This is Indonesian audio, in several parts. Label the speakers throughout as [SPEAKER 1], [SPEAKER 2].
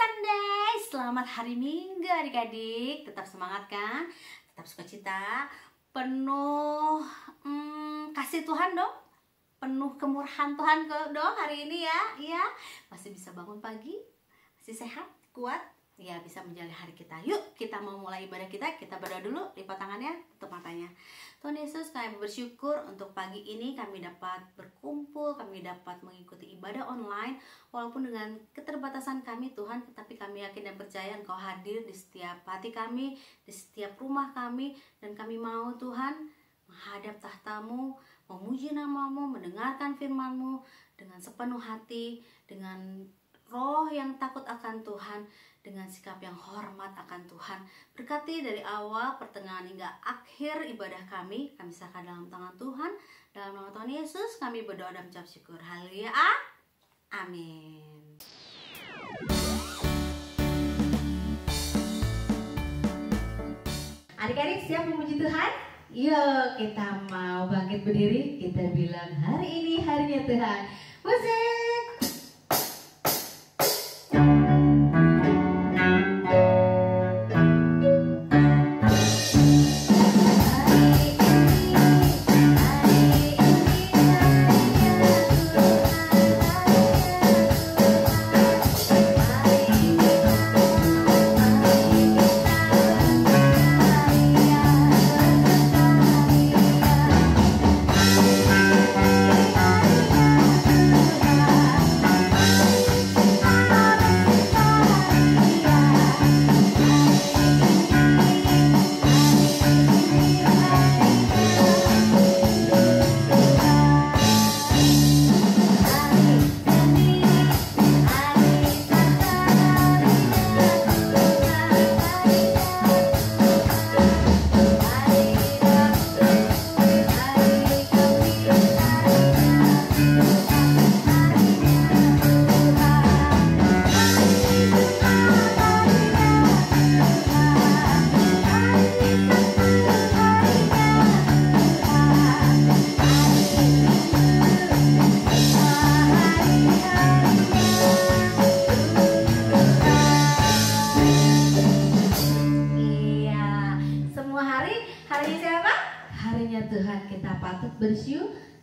[SPEAKER 1] Sunday, selamat hari Minggu adik-adik. Tetap semangat kan? Tetap sukacita, penuh kasih Tuhan dong, penuh kemurahan Tuhan dong hari ini ya. Iya, masih bisa bangun pagi, masih sehat, kuat, ya bisa menjalani hari kita. Yuk kita mau mulai ibadah kita berdoa dulu. Lipat tangannya, tutup matanya. Tuhan Yesus, kami bersyukur untuk pagi ini kami dapat berkumpul, kami dapat mengikuti ibadah online. Walaupun dengan keterbatasan kami Tuhan, tetapi kami yakin dan percaya Engkau hadir di setiap hati kami, di setiap rumah kami. Dan kami mau Tuhan menghadap tahta-Mu, memuji nama-Mu, mendengarkan firman-Mu dengan sepenuh hati, dengan roh yang takut akan Tuhan, dengan sikap yang hormat akan Tuhan. Berkati dari awal, pertengahan hingga akhir ibadah kami serahkan dalam tangan Tuhan. Dalam nama Tuhan Yesus kami berdoa dan mengucap syukur. Haleluya. Amin.
[SPEAKER 2] Adik-adik siap memuji Tuhan? Yuk kita mau bangkit berdiri, kita bilang hari ini harinya Tuhan. Musik.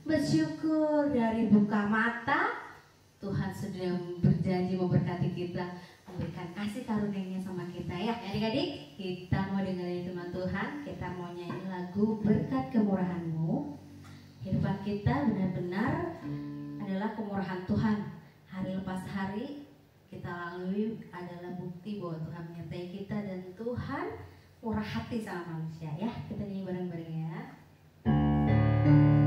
[SPEAKER 2] Bersyukur dari buka mata Tuhan sedang berjanji memberkati kita, memberikan kasih karunia-Nya sama kita ya. Adik-adik, kita mau dengerin firman Tuhan, kita mau nyanyi lagu Berkat Kemurahan-Mu. Kehidupan kita benar-benar adalah kemurahan Tuhan. Hari lepas hari kita lalui adalah bukti bahwa Tuhan menyertai kita dan Tuhan murah hati sama manusia ya. Kita nyanyi bareng-bareng ya.
[SPEAKER 3] Aku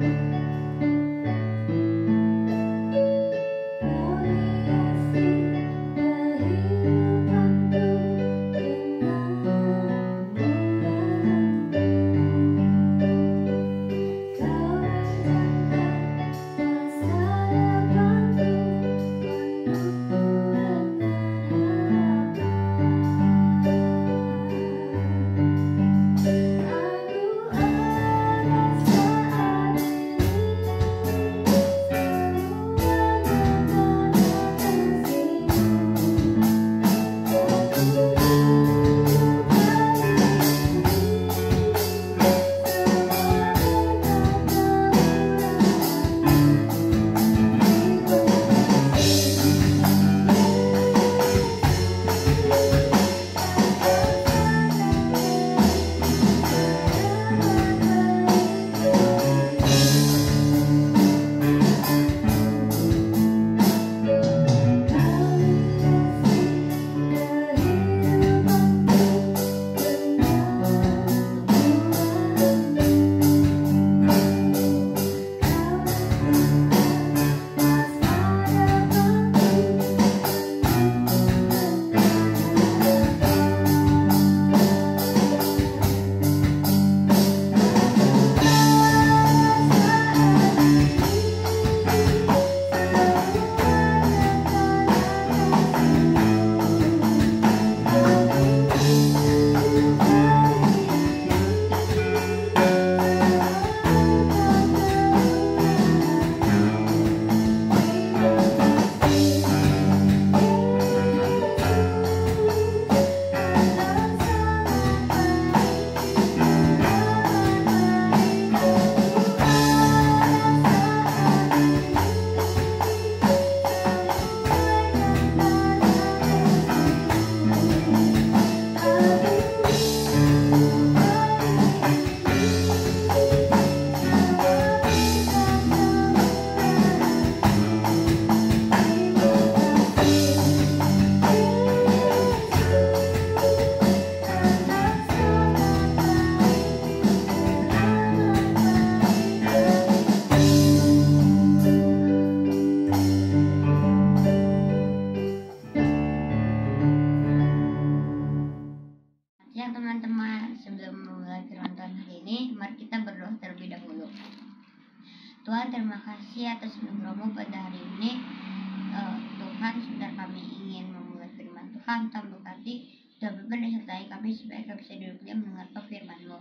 [SPEAKER 3] supaya kami bisa duduk diam mendengarkan firman-Mu.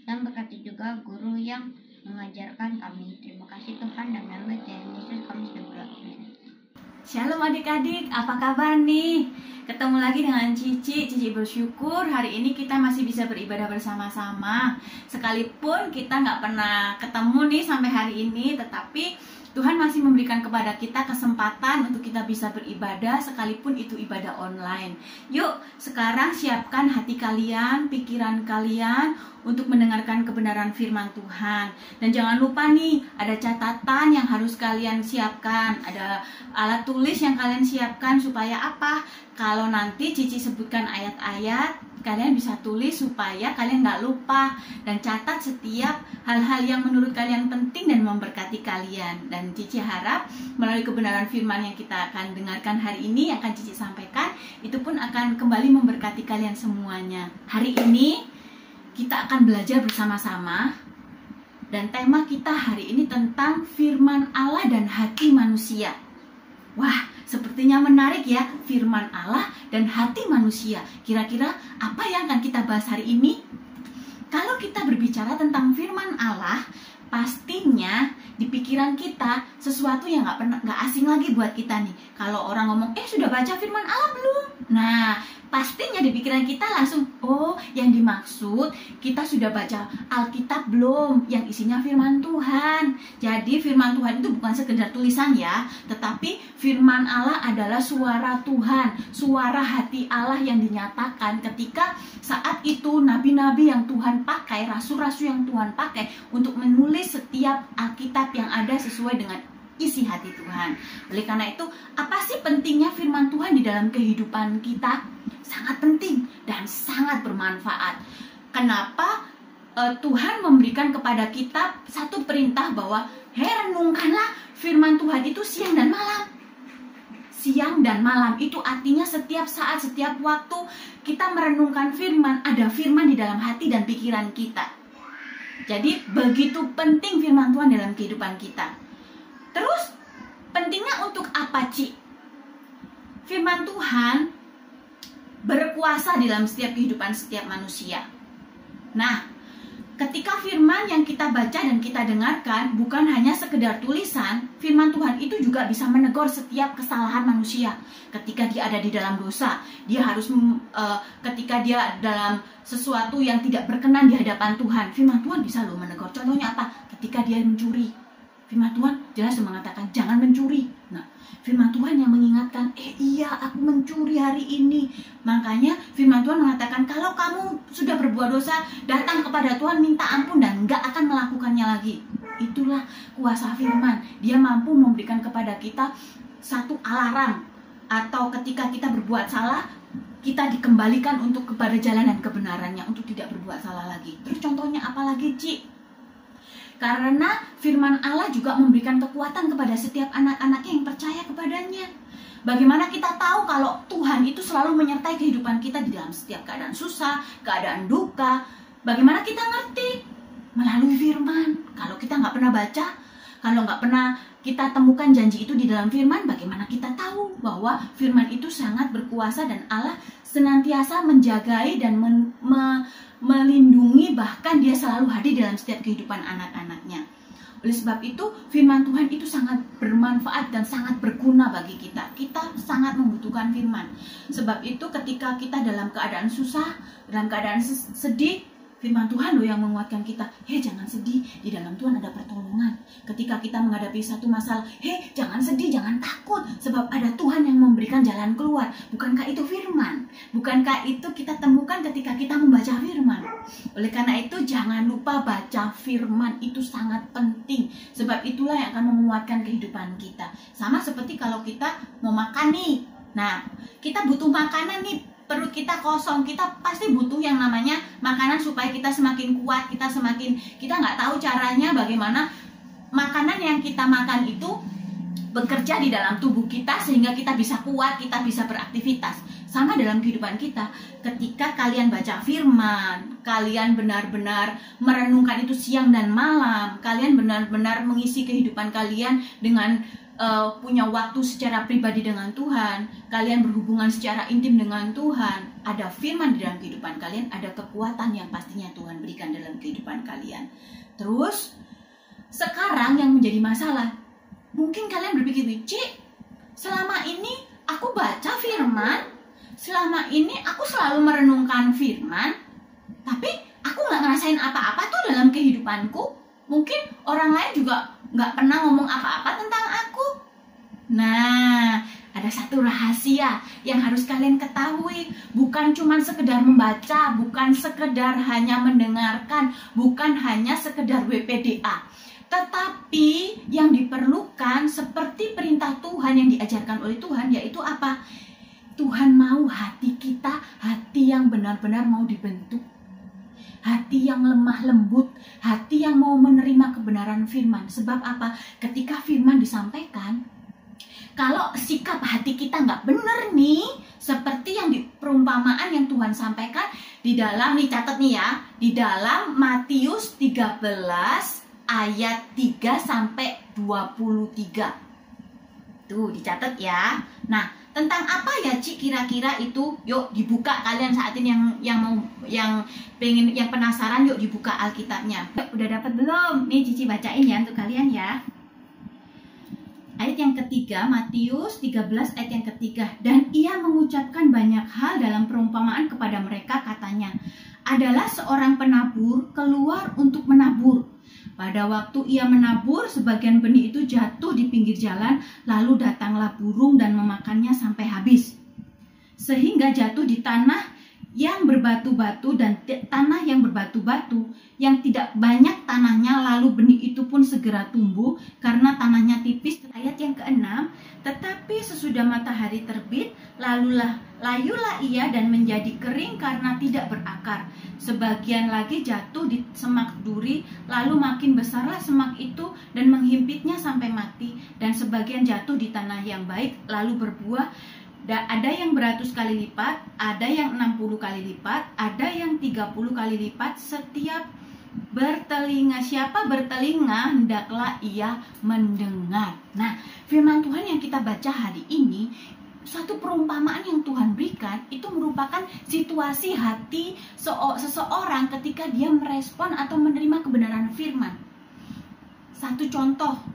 [SPEAKER 3] Dan berkati juga guru yang mengajarkan kami. Terima kasih Tuhan, dan dalam nama Yesus kami sudah berdoa.
[SPEAKER 1] Shalom adik-adik, apa kabar nih? Ketemu lagi dengan Cici. Cici bersyukur hari ini kita masih bisa beribadah bersama-sama. Sekalipun kita nggak pernah ketemu nih sampai hari ini, tetapi Tuhan masih memberikan kepada kita kesempatan untuk kita bisa beribadah sekalipun itu ibadah online. Yuk, sekarang siapkan hati kalian, pikiran kalian untuk mendengarkan kebenaran firman Tuhan. Dan jangan lupa nih, ada catatan yang harus kalian siapkan, ada alat tulis yang kalian siapkan supaya apa? Kalau nanti Cici sebutkan ayat-ayat, kalian bisa tulis supaya kalian nggak lupa, dan catat setiap hal-hal yang menurut kalian penting dan memberkati kalian. Dan Cici harap melalui kebenaran firman yang kita akan dengarkan hari ini, yang akan Cici sampaikan, itu pun akan kembali memberkati kalian semuanya. Hari ini kita akan belajar bersama-sama, dan tema kita hari ini tentang firman Allah dan hati manusia. Wah, sepertinya menarik ya, firman Allah dan hati manusia. Kira-kira apa yang akan kita bahas hari ini? Kalau kita berbicara tentang firman Allah, pastinya di pikiran kita sesuatu yang nggak asing lagi buat kita nih. Kalau orang ngomong, sudah baca firman Allah belum? Nah, pastinya di pikiran kita langsung, oh yang dimaksud kita sudah baca Alkitab belum, yang isinya firman Tuhan. Jadi firman Tuhan itu bukan sekedar tulisan ya, tetapi firman Allah adalah suara Tuhan, suara hati Allah yang dinyatakan ketika saat itu nabi-nabi yang Tuhan pakai, rasul-rasul yang Tuhan pakai untuk menulis setiap Alkitab yang ada sesuai dengan isi hati Tuhan. Oleh karena itu, apa sih pentingnya firman Tuhan di dalam kehidupan kita? Sangat penting dan sangat bermanfaat. Kenapa Tuhan memberikan kepada kita satu perintah bahwa renungkanlah firman Tuhan itu siang dan malam. Siang dan malam itu artinya setiap saat, setiap waktu kita merenungkan firman, ada firman di dalam hati dan pikiran kita. Jadi begitu penting firman Tuhan dalam kehidupan kita. Terus pentingnya untuk apa, Ci? Firman Tuhan berkuasa dalam setiap kehidupan setiap manusia. Nah, ketika firman yang kita baca dan kita dengarkan bukan hanya sekedar tulisan, firman Tuhan itu juga bisa menegur setiap kesalahan manusia. Ketika dia ada di dalam dosa, dia harus ketika dia dalam sesuatu yang tidak berkenan di hadapan Tuhan, firman Tuhan bisa loh menegur. Contohnya apa? Ketika dia mencuri, firman Tuhan jelas mengatakan jangan mencuri. Nah, firman Tuhan yang mengingatkan, iya aku mencuri hari ini. Makanya firman Tuhan mengatakan kalau kamu sudah berbuat dosa, datang kepada Tuhan minta ampun dan nggak akan melakukannya lagi. Itulah kuasa firman. Dia mampu memberikan kepada kita satu alarm, atau ketika kita berbuat salah, kita dikembalikan untuk kepada jalan dan kebenarannya, untuk tidak berbuat salah lagi. Terus contohnya apa lagi, Ci? Karena firman Allah juga memberikan kekuatan kepada setiap anak-anaknya yang percaya kepadanya. Bagaimana kita tahu kalau Tuhan itu selalu menyertai kehidupan kita di dalam setiap keadaan susah, keadaan duka? Bagaimana kita ngerti? Melalui firman. Kalau kita nggak pernah baca, kalau nggak pernah kita temukan janji itu di dalam firman, bagaimana kita tahu bahwa firman itu sangat berkuasa dan Allah senantiasa menjagai dan melindungi, bahkan dia selalu hadir dalam setiap kehidupan anak-anaknya. Oleh sebab itu, firman Tuhan itu sangat bermanfaat dan sangat berguna bagi kita. Kita sangat membutuhkan firman. Sebab itu ketika kita dalam keadaan susah, dalam keadaan sedih, firman Tuhan loh yang menguatkan kita. Jangan sedih, di dalam Tuhan ada pertolongan. Ketika kita menghadapi satu masalah, jangan sedih, jangan takut, sebab ada Tuhan yang memberikan jalan keluar. Bukankah itu firman? Bukankah itu kita temukan ketika kita membaca firman? Oleh karena itu, jangan lupa baca firman, itu sangat penting. Sebab itulah yang akan menguatkan kehidupan kita. Sama seperti kalau kita mau makan nih. Nah, kita butuh makanan nih, perut kita kosong, kita pasti butuh yang namanya makanan supaya kita semakin kuat, kita nggak tahu caranya bagaimana makanan yang kita makan itu bekerja di dalam tubuh kita sehingga kita bisa kuat, kita bisa beraktivitas. Sama dalam kehidupan kita, ketika kalian baca firman, kalian benar-benar merenungkan itu siang dan malam, kalian benar-benar mengisi kehidupan kalian dengan
[SPEAKER 4] punya waktu secara pribadi dengan Tuhan, kalian berhubungan secara intim dengan Tuhan, ada firman di dalam kehidupan kalian, ada kekuatan yang pastinya Tuhan berikan dalam kehidupan kalian. Terus sekarang yang menjadi masalah, mungkin kalian berpikir, Cik, selama ini aku baca firman, selama ini aku selalu merenungkan firman, tapi aku nggak ngerasain apa-apa tuh dalam kehidupanku. Mungkin orang lain juga nggak pernah ngomong apa-apa tentang aku. Nah, ada satu rahasia yang harus kalian ketahui. Bukan cuma sekedar membaca, bukan sekedar hanya mendengarkan, bukan hanya sekedar WPDA. Tetapi yang diperlukan seperti perintah Tuhan yang diajarkan oleh Tuhan, yaitu apa? Tuhan mau hati kita, hati yang benar-benar mau dibentuk. Hati yang lemah lembut, hati yang mau menerima kebenaran firman. Sebab apa? Ketika firman disampaikan, kalau sikap hati kita nggak benar nih, seperti yang di perumpamaan yang Tuhan sampaikan di dalam, nih catat nih ya, di dalam Matius 13 ayat 3 sampai 23. Tuh dicatat ya. Nah, tentang apa ya Ci kira-kira itu? Yuk dibuka kalian saat ini yang penasaran, yuk dibuka Alkitabnya. Udah dapat belum? Nih Cici bacain ya untuk kalian ya. Ayat yang ketiga, Matius 13 ayat yang ketiga. Dan ia mengucapkan banyak hal dalam perumpamaan kepada mereka, katanya, adalah seorang penabur keluar untuk menabur. Pada waktu ia menabur, sebagian benih itu jatuh di pinggir jalan, lalu datanglah burung dan memakannya sampai habis. Sehingga jatuh di tanah yang berbatu-batu dan tanah yang berbatu-batu, yang tidak banyak tanahnya, lalu benih itu pun segera tumbuh karena tanahnya tipis. Ayat yang ke-6, tetapi sesudah matahari terbit, layulah ia dan menjadi kering karena tidak berakar. Sebagian lagi jatuh di semak duri, lalu makin besarlah semak itu dan menghimpitnya sampai mati. Dan sebagian jatuh di tanah yang baik, lalu berbuah. Ada yang 100 kali lipat, ada yang 60 kali lipat, ada yang 30 kali lipat. Setiap bertelinga, siapa bertelinga, hendaklah ia mendengar. Nah, firman Tuhan yang kita baca hari ini, satu perumpamaan yang Tuhan berikan, itu merupakan situasi hati seseorang ketika dia merespon atau menerima kebenaran firman. Satu contoh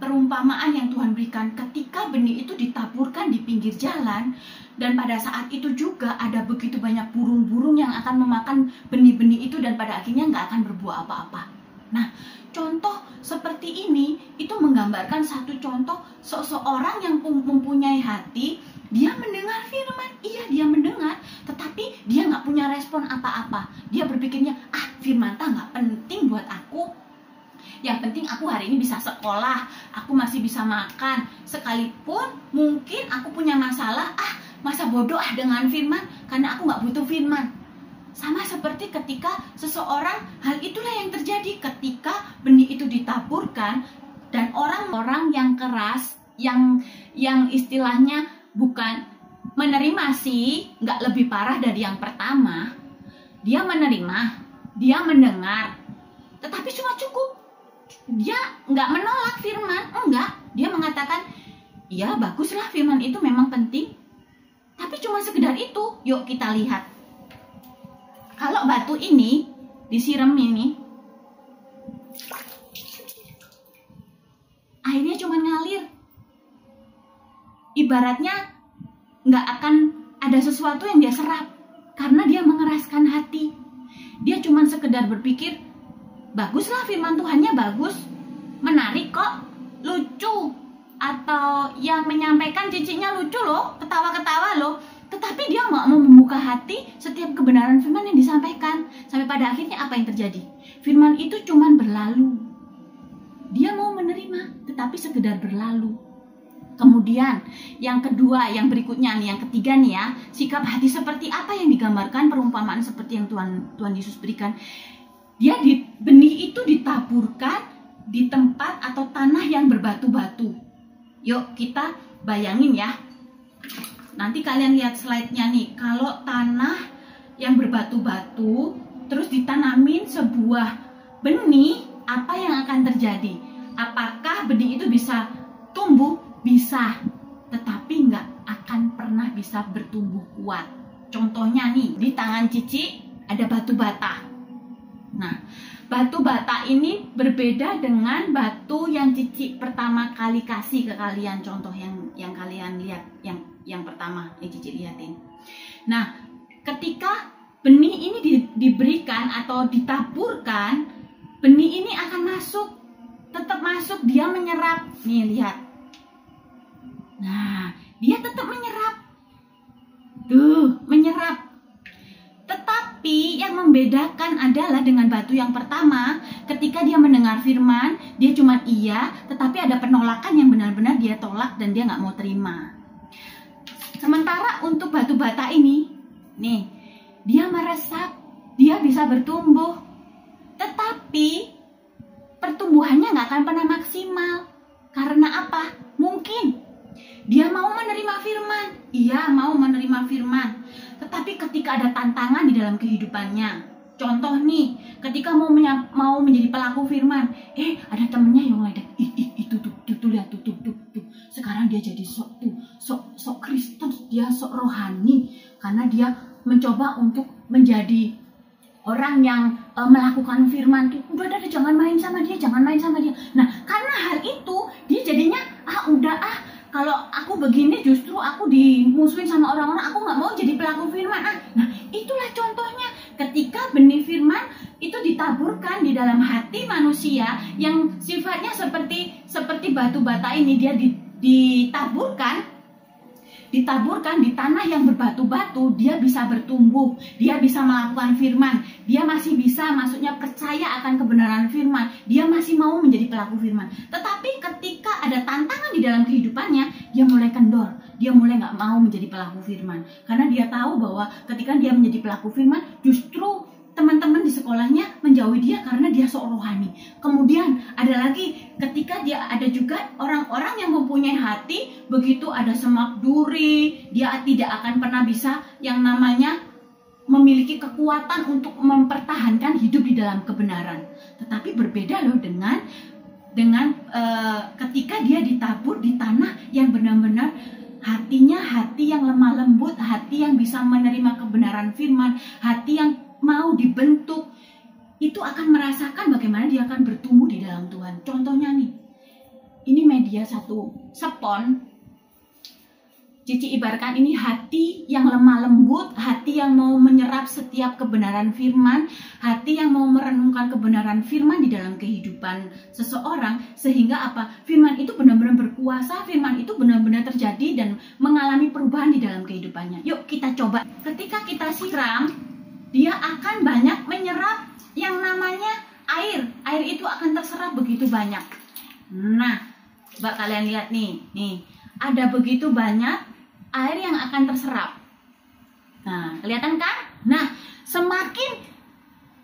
[SPEAKER 4] perumpamaan yang Tuhan berikan, ketika benih itu ditaburkan di pinggir jalan, dan pada saat itu juga ada begitu banyak burung-burung yang akan memakan benih-benih itu dan pada akhirnya nggak akan berbuah apa-apa. Nah, contoh seperti ini itu menggambarkan satu contoh seseorang yang mempunyai hati, dia mendengar firman, iya dia mendengar, tetapi dia nggak punya respon apa-apa. Dia berpikirnya, firman nggak penting buat aku. Yang penting aku hari ini bisa sekolah, aku masih bisa makan. Sekalipun mungkin aku punya masalah, masa bodoh dengan firman, karena aku nggak butuh firman. Sama seperti ketika seseorang, hal itulah yang terjadi ketika benih itu ditaburkan dan orang-orang yang keras, yang istilahnya bukan menerima sih, nggak lebih parah dari yang pertama. Dia menerima, dia mendengar, tetapi cuma cukup. Dia nggak menolak firman, enggak. Dia mengatakan, ya baguslah firman itu memang penting, tapi cuma sekedar itu. Yuk kita lihat. Kalau batu ini disiram ini, airnya cuma ngalir. Ibaratnya nggak akan ada sesuatu yang dia serap, karena dia mengeraskan hati. Dia cuma sekedar berpikir, baguslah firman Tuhannya bagus, menarik kok, lucu, atau yang menyampaikan cicinya lucu loh, ketawa-ketawa loh. Tetapi dia nggak mau membuka hati setiap kebenaran firman yang disampaikan. Sampai pada akhirnya apa yang terjadi? Firman itu cuma berlalu. Dia mau menerima, tetapi sekedar berlalu. Kemudian yang kedua, yang berikutnya nih, yang ketiga nih ya, sikap hati seperti apa yang digambarkan perumpamaan seperti yang Tuhan Yesus berikan. Dia benih itu ditaburkan di tempat atau tanah yang berbatu-batu. Yuk kita bayangin ya. Nanti kalian lihat slide-nya nih. Kalau tanah yang berbatu-batu terus ditanamin sebuah benih, apa yang akan terjadi? Apakah benih itu bisa tumbuh bisa, tetapi nggak akan pernah bisa bertumbuh kuat. Contohnya nih, di tangan Cici ada batu bata. Nah, batu bata ini berbeda dengan batu yang Cici pertama kali kasih ke kalian. Contoh yang kalian lihat, yang pertama yang Cici liatin. Nah, ketika benih ini diberikan atau ditaburkan, benih ini akan masuk, tetap masuk, dia menyerap. Nih, lihat. Nah, dia tetap menyerap. Tuh, menyerap. Tetapi yang membedakan adalah dengan batu yang pertama, ketika dia mendengar firman, dia cuma iya, tetapi ada penolakan yang benar-benar dia tolak dan dia nggak mau terima. Sementara untuk batu bata ini, nih, dia meresap, dia bisa bertumbuh, tetapi pertumbuhannya nggak akan pernah maksimal. Karena apa? Mungkin dia mau menerima firman, iya mau menerima firman, tetapi ketika ada tantangan di dalam kehidupannya, contoh nih, ketika mau menjadi pelaku firman, ada temennya yang ngeliat, itu tuh lihat tuh, sekarang dia jadi sok Kristen, dia sok rohani, karena dia mencoba untuk menjadi orang yang melakukan firman tuh, udah jangan main sama dia. Nah, karena hal itu dia jadinya kalau aku begini justru aku dimusuhin sama orang-orang, aku nggak mau jadi pelaku firman. Nah, itulah contohnya ketika benih firman itu ditaburkan di dalam hati manusia yang sifatnya seperti batu bata ini, dia ditaburkan di tanah yang berbatu-batu, dia bisa bertumbuh, dia bisa melakukan firman, dia masih bisa, maksudnya percaya akan kebenaran firman, dia masih mau menjadi pelaku firman. Tetapi ketika ada tantangan di dalam kehidupannya, dia mulai kendor, dia mulai nggak mau menjadi pelaku firman, karena dia tahu bahwa ketika dia menjadi pelaku firman, justru teman-teman di sekolahnya menjauhi dia karena dia sok rohani. Kemudian ada lagi ketika dia ada juga orang-orang yang mempunyai hati, begitu ada semak duri, dia tidak akan pernah bisa yang namanya memiliki kekuatan untuk mempertahankan hidup di dalam kebenaran. Tetapi berbeda loh dengan ketika dia ditabur di tanah yang benar-benar hatinya hati yang lemah lembut, hati yang bisa menerima kebenaran firman, hati yang mau dibentuk, itu akan merasakan bagaimana dia akan bertumbuh di dalam Tuhan. Contohnya nih, ini media satu spon, Cici ibaratkan ini hati yang lemah lembut, hati yang mau menyerap setiap kebenaran firman, hati yang mau merenungkan kebenaran firman di dalam kehidupan seseorang, sehingga apa? Firman itu benar-benar berkuasa, firman itu benar-benar terjadi dan mengalami perubahan di dalam kehidupannya. Yuk kita coba. Ketika kita siram, dia akan banyak menyerap yang namanya air. Air itu akan terserap begitu banyak. Nah, coba kalian lihat nih, ada begitu banyak air yang akan terserap. Nah, kelihatan kan? Nah, semakin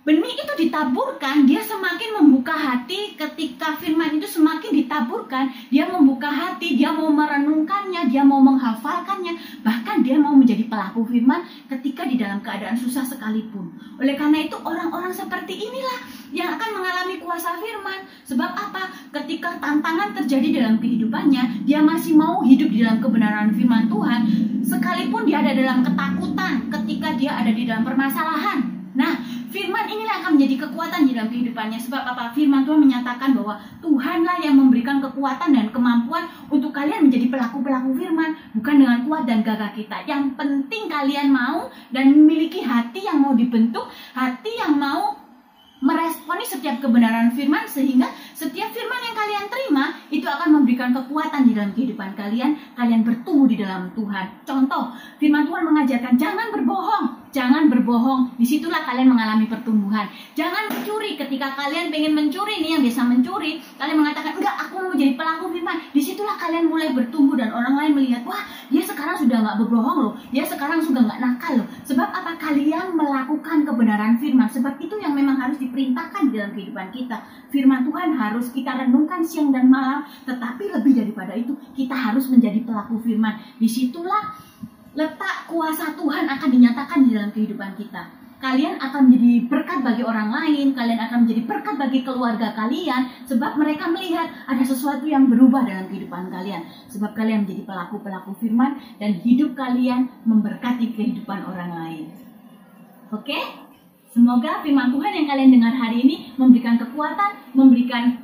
[SPEAKER 4] benih itu ditaburkan, dia semakin membuka hati. Ketika firman itu semakin ditaburkan, dia membuka hati, dia mau merenungkannya, dia mau menghafalkannya, bahkan dia mau menjadi pelaku firman ketika di dalam keadaan susah sekalipun. Oleh karena itu orang-orang seperti inilah yang akan mengalami kuasa firman. Sebab apa? Ketika tantangan terjadi dalam kehidupannya, dia masih mau hidup di dalam kebenaran firman Tuhan, sekalipun dia ada dalam ketakutan, ketika dia ada di dalam permasalahan. Nah, firman inilah akan menjadi kekuatan di dalam kehidupannya. Sebab apa? Firman Tuhan menyatakan bahwa Tuhanlah yang memberikan kekuatan dan kemampuan untuk kalian menjadi pelaku-pelaku firman, bukan dengan kuat dan gagah kita. Yang penting kalian mau dan memiliki hati yang mau dibentuk, hati yang mau meresponi setiap kebenaran firman, sehingga setiap firman yang kalian terima itu akan memberikan kekuatan di dalam kehidupan kalian. Kalian bertumbuh di dalam Tuhan. Contoh, firman Tuhan mengajarkan jangan berbohong. Jangan berbohong, disitulah kalian mengalami pertumbuhan. Jangan mencuri, ketika kalian pengen mencuri nih, yang biasa mencuri, kalian mengatakan enggak, aku mau jadi pelaku firman. Disitulah kalian mulai bertumbuh dan orang lain melihat, wah dia sekarang sudah nggak berbohong loh, dia sekarang sudah nggak nakal loh. Sebab apa? Kalian melakukan kebenaran firman. Sebab itu yang memang harus diperintahkan di dalam kehidupan kita. Firman Tuhan harus kita renungkan siang dan malam, tetapi lebih daripada itu kita harus menjadi pelaku firman. Disitulah letak kuasa Tuhan akan dinyatakan di dalam kehidupan kita. kalian akan menjadi berkat bagi orang lain, kalian akan menjadi berkat bagi keluarga kalian, sebab mereka melihat ada sesuatu yang berubah dalam kehidupan kalian, sebab kalian menjadi pelaku-pelaku firman dan hidup kalian memberkati kehidupan orang lain. Oke? Semoga firman Tuhan yang kalian dengar hari ini memberikan kekuatan, memberikan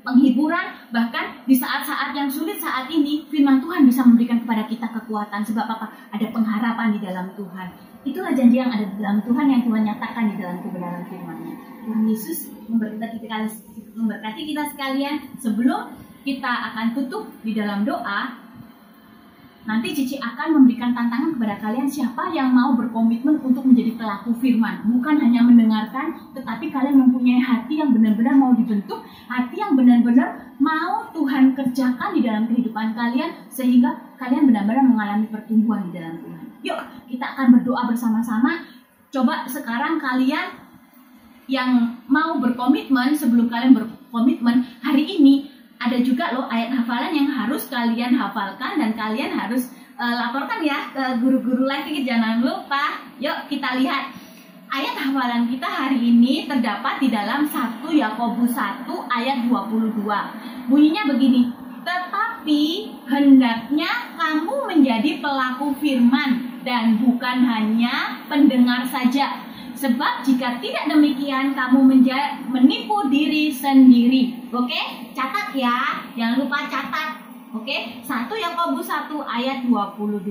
[SPEAKER 4] penghiburan, bahkan di saat-saat yang sulit saat ini, firman Tuhan bisa memberikan kepada kita kekuatan. Sebab apa? Ada pengharapan di dalam Tuhan. Itulah janji yang ada di dalam Tuhan yang Tuhan nyatakan di dalam kebenaran firman-Nya. Tuhan Yesus memberkati kita sekalian. Sebelum kita akan tutup di dalam doa, nanti Cici akan memberikan tantangan kepada kalian siapa yang mau berkomitmen untuk menjadi pelaku firman. Bukan hanya mendengarkan, tetapi kalian mempunyai hati yang benar-benar mau dibentuk, hati yang benar-benar mau Tuhan kerjakan di dalam kehidupan kalian, sehingga kalian benar-benar mengalami pertumbuhan di dalam Tuhan. Yuk, kita akan berdoa bersama-sama. Coba sekarang kalian yang mau berkomitmen, sebelum kalian berkomitmen, hari ini ada juga loh ayat hafalan yang harus kalian hafalkan dan kalian harus laporkan ya ke guru-guru lagi, jangan lupa. Yuk kita lihat ayat hafalan kita hari ini terdapat di dalam 1 Yakobus 1 ayat 22. Bunyinya begini: tetapi hendaknya kamu menjadi pelaku firman dan bukan hanya pendengar saja. Sebab jika tidak demikian, kamu menipu diri sendiri. Oke? Catat ya. Jangan lupa catat. Oke? 1 Yakobus 1 ayat 22.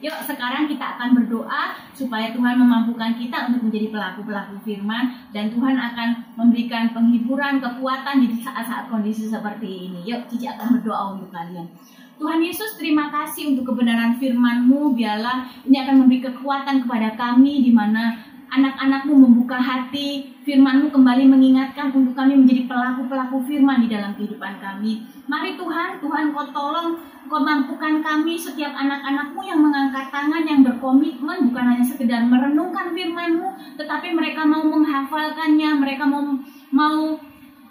[SPEAKER 4] Yuk, sekarang kita akan berdoa supaya Tuhan memampukan kita untuk menjadi pelaku-pelaku firman. Dan Tuhan akan memberikan penghiburan, kekuatan di saat-saat kondisi seperti ini. Yuk, Cici akan berdoa untuk kalian. Tuhan Yesus, terima kasih untuk kebenaran firman-Mu. Biarlah ini akan memberi kekuatan kepada kami, di mana anak-anak-Mu membuka hati, firman-Mu kembali mengingatkan untuk kami menjadi pelaku-pelaku firman di dalam kehidupan kami. Mari Tuhan Kau tolong, Kau mampukan kami, setiap anak-anak-Mu yang mengangkat tangan, yang berkomitmen, bukan hanya sekedar merenungkan firman-Mu, tetapi mereka mau menghafalkannya, mereka mau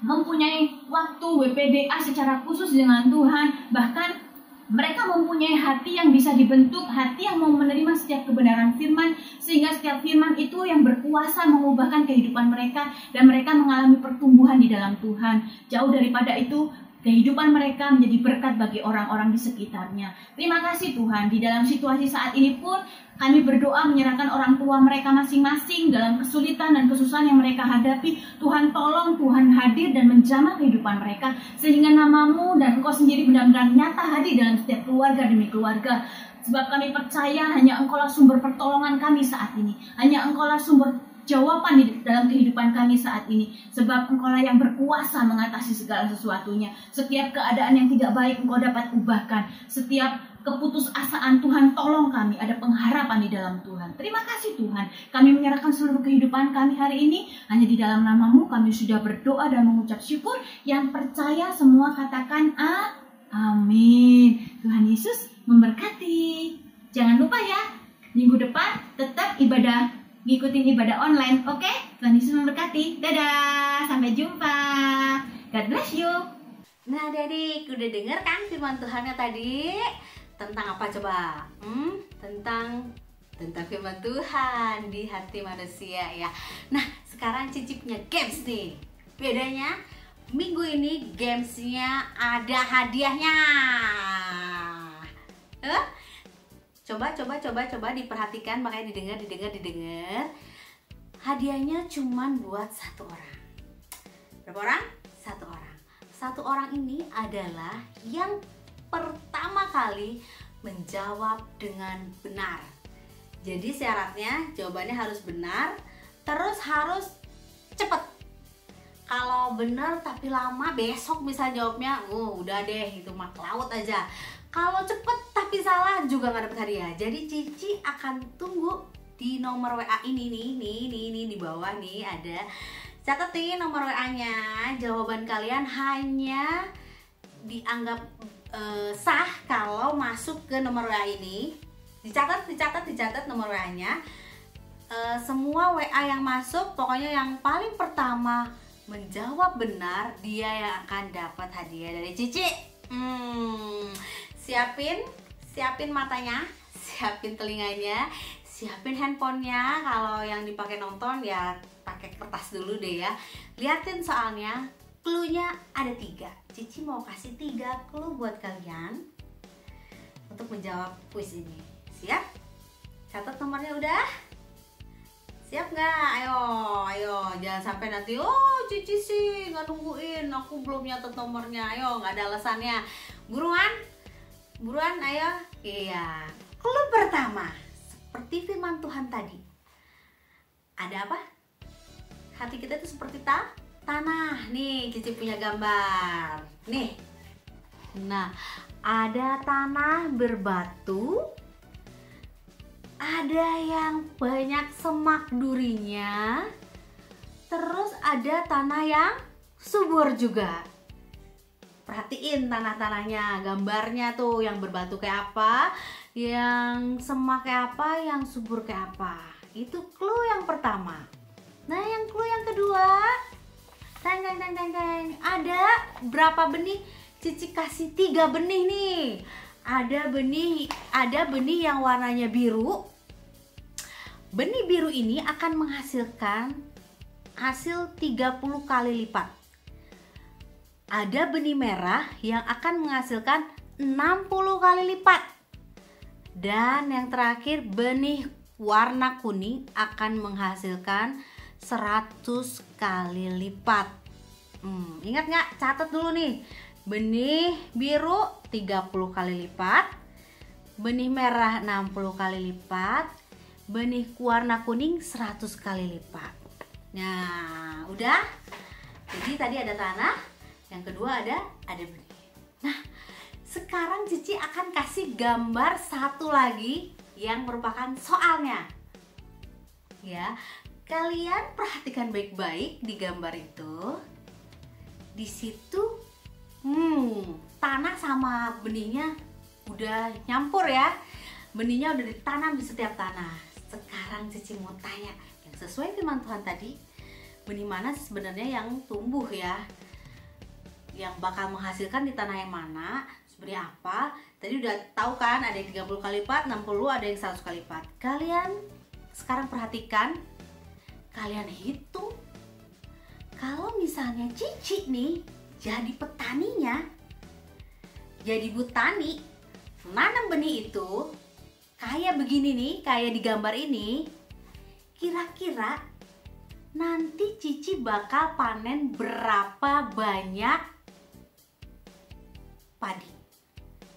[SPEAKER 4] mempunyai waktu WPDA secara khusus dengan Tuhan, bahkan mereka mempunyai hati yang bisa dibentuk, hati yang mau menerima setiap kebenaran firman, sehingga setiap firman itu yang berkuasa mengubahkan kehidupan mereka, dan mereka mengalami pertumbuhan di dalam Tuhan. Jauh daripada itu, kehidupan mereka menjadi berkat bagi orang-orang di sekitarnya. Terima kasih Tuhan, di dalam situasi saat ini pun kami berdoa menyerahkan orang tua mereka masing-masing dalam kesulitan dan kesusahan yang mereka hadapi. Tuhan tolong, Tuhan hadir dan menjamah kehidupan mereka, sehingga nama-Mu dan Engkau sendiri benar-benar nyata hadir dalam setiap keluarga demi keluarga. Sebab kami percaya hanya Engkau lah sumber pertolongan kami saat ini, hanya Engkau lah sumber jawaban di dalam kehidupan kami saat ini. Sebab Engkau lah yang berkuasa mengatasi segala sesuatunya. Setiap keadaan yang tidak baik Engkau dapat ubahkan. Setiap keputusasaan Tuhan, tolong kami ada pengharapan di dalam Tuhan. Terima kasih Tuhan, kami menyerahkan seluruh kehidupan kami hari ini hanya di dalam nama-Mu. Kami sudah berdoa dan mengucap syukur. Yang percaya semua katakan amin. Tuhan Yesus memberkati. Jangan lupa ya, minggu depan tetap ibadah, ngikutin ibadah online. Oke? Tuhan Yesus memberkati. Dadah, sampai jumpa. God bless you.
[SPEAKER 1] Nah adik-adik, udah denger kan firman Tuhannya tadi? Tentang apa coba? Tentang firman Tuhan di hati manusia ya. Nah sekarang Cici punya games nih. Bedanya minggu ini gamesnya ada hadiahnya. Coba diperhatikan, makanya didengar. Hadiahnya cuman buat 1 orang. Berapa orang? 1 orang. 1 orang ini adalah yang pertama kali menjawab dengan benar. Jadi syaratnya jawabannya harus benar, terus harus cepet. Kalau benar tapi lama, besok bisa jawabnya, udah deh itu mah laut aja. Kalau cepet tapi salah juga nggak dapet hadiah. Jadi Cici akan tunggu di nomor WA ini nih di bawah nih ada. Catetin nomor WA-nya. Jawaban kalian hanya dianggap sah kalau masuk ke nomor WA ini. Dicatat nomor WA-nya. Semua WA yang masuk, pokoknya yang paling pertama menjawab benar, dia yang akan dapat hadiah dari Cici. Siapin matanya, siapin telinganya, siapin handphonenya. Kalau yang dipakai nonton ya pakai kertas dulu deh ya. Liatin soalnya, clue-nya ada 3. Cici mau kasih 3 clue buat kalian untuk menjawab kuis ini. Siap? Catat nomornya udah? Siap nggak? Ayo, jangan sampai nanti Cici sih nggak nungguin, aku belum nyatet nomornya. Ayo, nggak ada alasannya. Buruan, ayo. Iya. Clue pertama, seperti firman Tuhan tadi. Ada apa? Hati kita itu seperti tanah. Nih, Cici punya gambar. Nih. Nah, ada tanah berbatu. Ada yang banyak semak durinya. Terus ada tanah yang subur juga. Perhatiin tanah-tanahnya, gambarnya tuh yang berbatu kayak apa, yang semak kayak apa, yang subur kayak apa. Itu clue yang pertama. Nah, yang clue yang kedua. Teng. Ada berapa benih? Cici kasih 3 benih nih. Ada benih yang warnanya biru. Benih biru ini akan menghasilkan hasil 30 kali lipat. Ada benih merah yang akan menghasilkan 60 kali lipat. Dan yang terakhir, benih warna kuning akan menghasilkan 100 kali lipat. Ingat nggak? Catat dulu nih. Benih biru 30 kali lipat, benih merah 60 kali lipat, benih warna kuning 100 kali lipat. Nah, udah. Jadi tadi ada tanah, yang kedua ada benih. Nah, sekarang Cici akan kasih gambar satu lagi yang merupakan soalnya. Ya, kalian perhatikan baik-baik di gambar itu. Di situ tanah sama benihnya udah nyampur ya. Benihnya udah ditanam di setiap tanah. Sekarang Cici mau tanya, yang sesuai firman Tuhan tadi, benih mana sebenarnya yang tumbuh ya? Yang bakal menghasilkan di tanah yang mana? Sebenarnya apa? Tadi udah tahu kan, ada yang 30 kali lipat, 60, ada yang 100 kali lipat. Kalian sekarang perhatikan, kalian hitung. Kalau misalnya Cici nih jadi petaninya, jadi ibu tani, nanam benih itu kayak begini nih, kayak di gambar ini. Kira-kira nanti Cici bakal panen berapa banyak padi?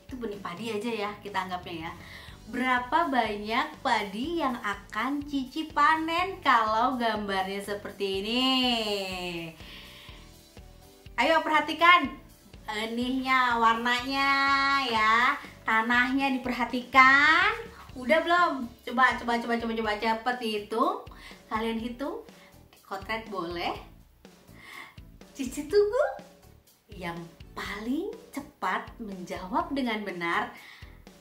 [SPEAKER 1] Itu benih padi aja ya, kita anggapnya ya. Berapa banyak padi yang akan Cici panen kalau gambarnya seperti ini? Ayo perhatikan benihnya, warnanya ya, tanahnya diperhatikan. Udah belum? Coba cepet hitung. Kalian hitung. Kotret boleh. Cici tunggu. Yang paling cepat menjawab dengan benar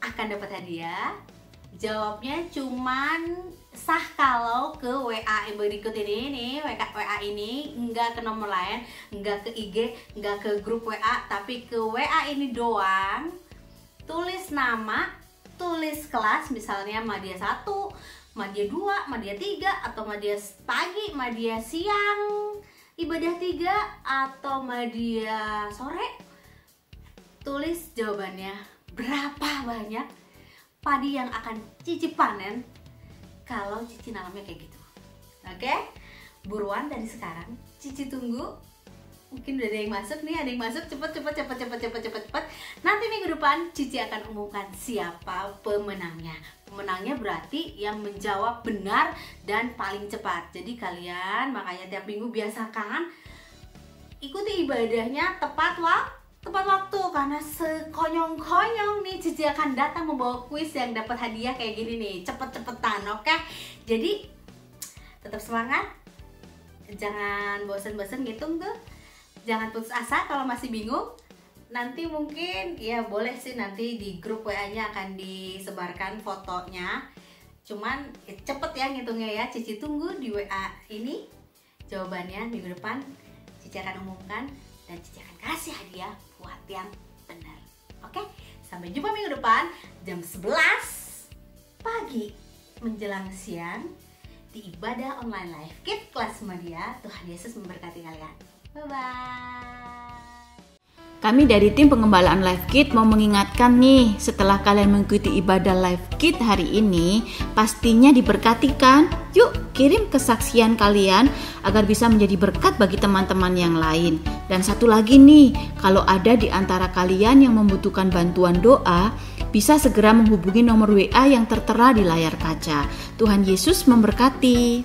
[SPEAKER 1] akan dapat hadiah. Jawabnya cuman sah kalau ke WA berikut ini nih, WA ini, enggak ke nomor lain, enggak ke IG, enggak ke grup WA, tapi ke WA ini doang. Tulis nama, tulis kelas, misalnya Madya 1, Madya 2, Madya 3, atau Madya pagi, Madya siang, ibadah 3, atau Madya sore. Tulis jawabannya, berapa banyak padi yang akan Cici panen kalau Cici nanamnya kayak gitu. Oke? Buruan dari sekarang, Cici tunggu. Mungkin udah ada yang masuk nih, ada yang masuk, cepet. Nanti minggu depan Cici akan umumkan siapa pemenangnya. Pemenangnya berarti yang menjawab benar dan paling cepat. Jadi kalian makanya tiap minggu biasakan ikuti ibadahnya tepat waktu, karena sekonyong-konyong nih Cici akan datang membawa kuis yang dapat hadiah kayak gini nih, cepet-cepetan, oke? Jadi tetap semangat, jangan bosen-bosen ngitung tuh. Jangan putus asa kalau masih bingung. Nanti mungkin ya boleh sih nanti di grup WA-nya akan disebarkan fotonya. Cuman cepet ya ngitungnya ya. Cici tunggu di WA ini jawabannya minggu depan. Cici akan umumkan dan Cici akan kasih hadiah buat yang benar. Oke? Sampai jumpa minggu depan jam 11 pagi menjelang siang di ibadah online Life Kit kelas media. Tuhan Yesus memberkati kalian. Bye-bye.
[SPEAKER 4] Kami dari tim pengembalaan Life Kit mau mengingatkan nih, setelah kalian mengikuti ibadah Life Kit hari ini, pastinya diberkati kan? Yuk kirim kesaksian kalian agar bisa menjadi berkat bagi teman-teman yang lain. Dan satu lagi nih, kalau ada di antara kalian yang membutuhkan bantuan doa, bisa segera menghubungi nomor WA yang tertera di layar kaca. Tuhan Yesus memberkati.